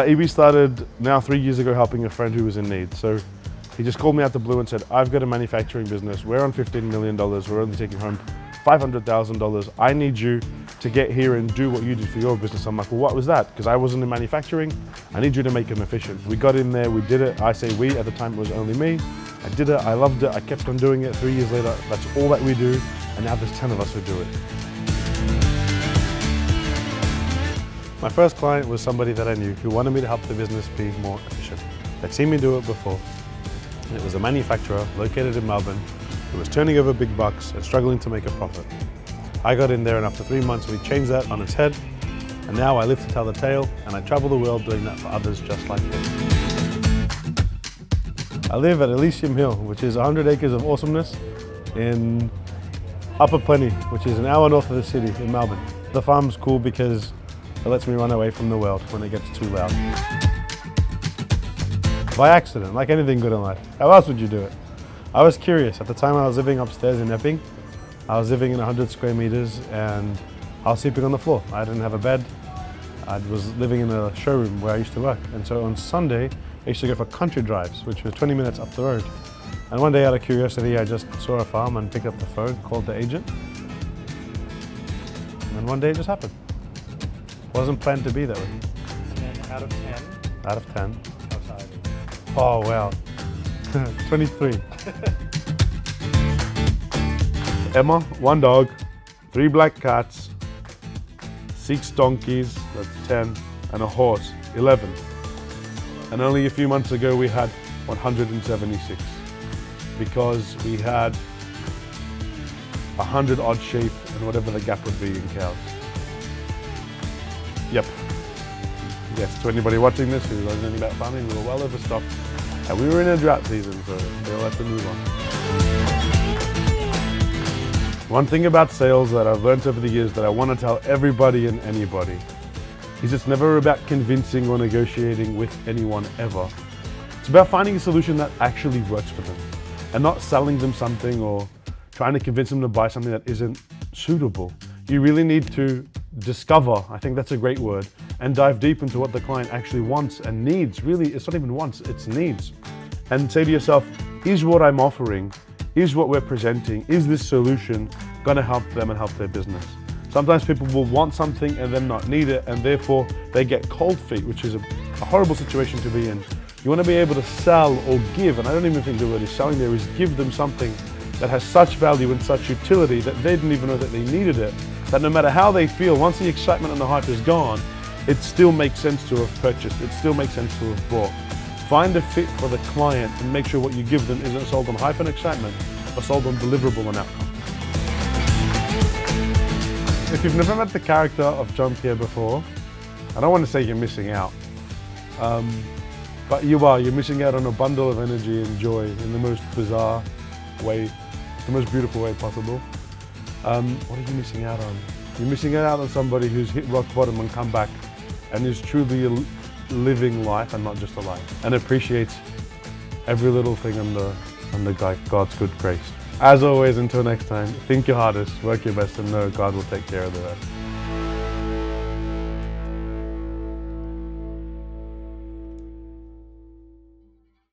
EB started now 3 years ago helping a friend who was in need. So he just called me out the blue and said, I've got a manufacturing business. We're on $15 million. We're only taking home $500,000. I need you to get here and do what you did for your business. I'm like, well, what was that? Because I wasn't in manufacturing. I need you to make them efficient. We got in there, we did it. I say we, at the time it was only me. I did it, I loved it. I kept on doing it. 3 years later, that's all that we do. And now there's 10 of us who do it. My first client was somebody that I knew who wanted me to help the business be more efficient. They'd seen me do it before. And it was a manufacturer located in Melbourne who was turning over big bucks and struggling to make a profit. I got in there and after 3 months we changed that on its head, and now I live to tell the tale and I travel the world doing that for others just like me. I live at Elysium Hill, which is 100 acres of awesomeness in Upper Plenty, which is an hour north of the city in Melbourne. The farm's cool because it lets me run away from the world when it gets too loud. By accident, like anything good in life. How else would you do it? I was curious. At the time I was living upstairs in Epping. I was living in 100 square meters and I was sleeping on the floor. I didn't have a bed. I was living in a showroom where I used to work. And so on Sunday, I used to go for country drives, which was 20 minutes up the road. And one day out of curiosity, I just saw a farm and picked up the phone, called the agent. And one day it just happened. Wasn't planned to be that way. And then out of 10? Out of 10. How tired? Oh, wow. 23. Emma, 1 dog, 3 black cats, 6 donkeys, that's 10, and a horse, 11. And only a few months ago we had 176 because we had 100 odd sheep and whatever the gap would be in cows. Yep. Yes, to anybody watching this who knows anything about farming, we were well overstocked. And we were in a drought season, so we'll have to move on. One thing about sales that I've learned over the years that I want to tell everybody and anybody is it's never about convincing or negotiating with anyone ever. It's about finding a solution that actually works for them and not selling them something or trying to convince them to buy something that isn't suitable. You really need to discover, I think that's a great word, and dive deep into what the client actually wants and needs. Really, it's not even wants, it's needs. And say to yourself, is what I'm offering, is what we're presenting, is this solution gonna help them and help their business? Sometimes people will want something and then not need it, and therefore they get cold feet, which is a horrible situation to be in. You wanna be able to sell or give, and I don't even think the word is selling there, is give them something that has such value and such utility that they didn't even know that they needed it, that no matter how they feel, once the excitement and the hype is gone, it still makes sense to have purchased, it still makes sense to have bought. Find a fit for the client and make sure what you give them isn't sold on hype and excitement, but sold on deliverable and outcome. If you've never met the character of John Pierre before, I don't want to say you're missing out, but you're missing out on a bundle of energy and joy in the most bizarre way, the most beautiful way possible. What are you missing out on? You're missing out on somebody who's hit rock bottom and come back and is truly living life and not just a life, and appreciates every little thing under God's good grace. As always, until next time, think your hardest, work your best, and know God will take care of the rest.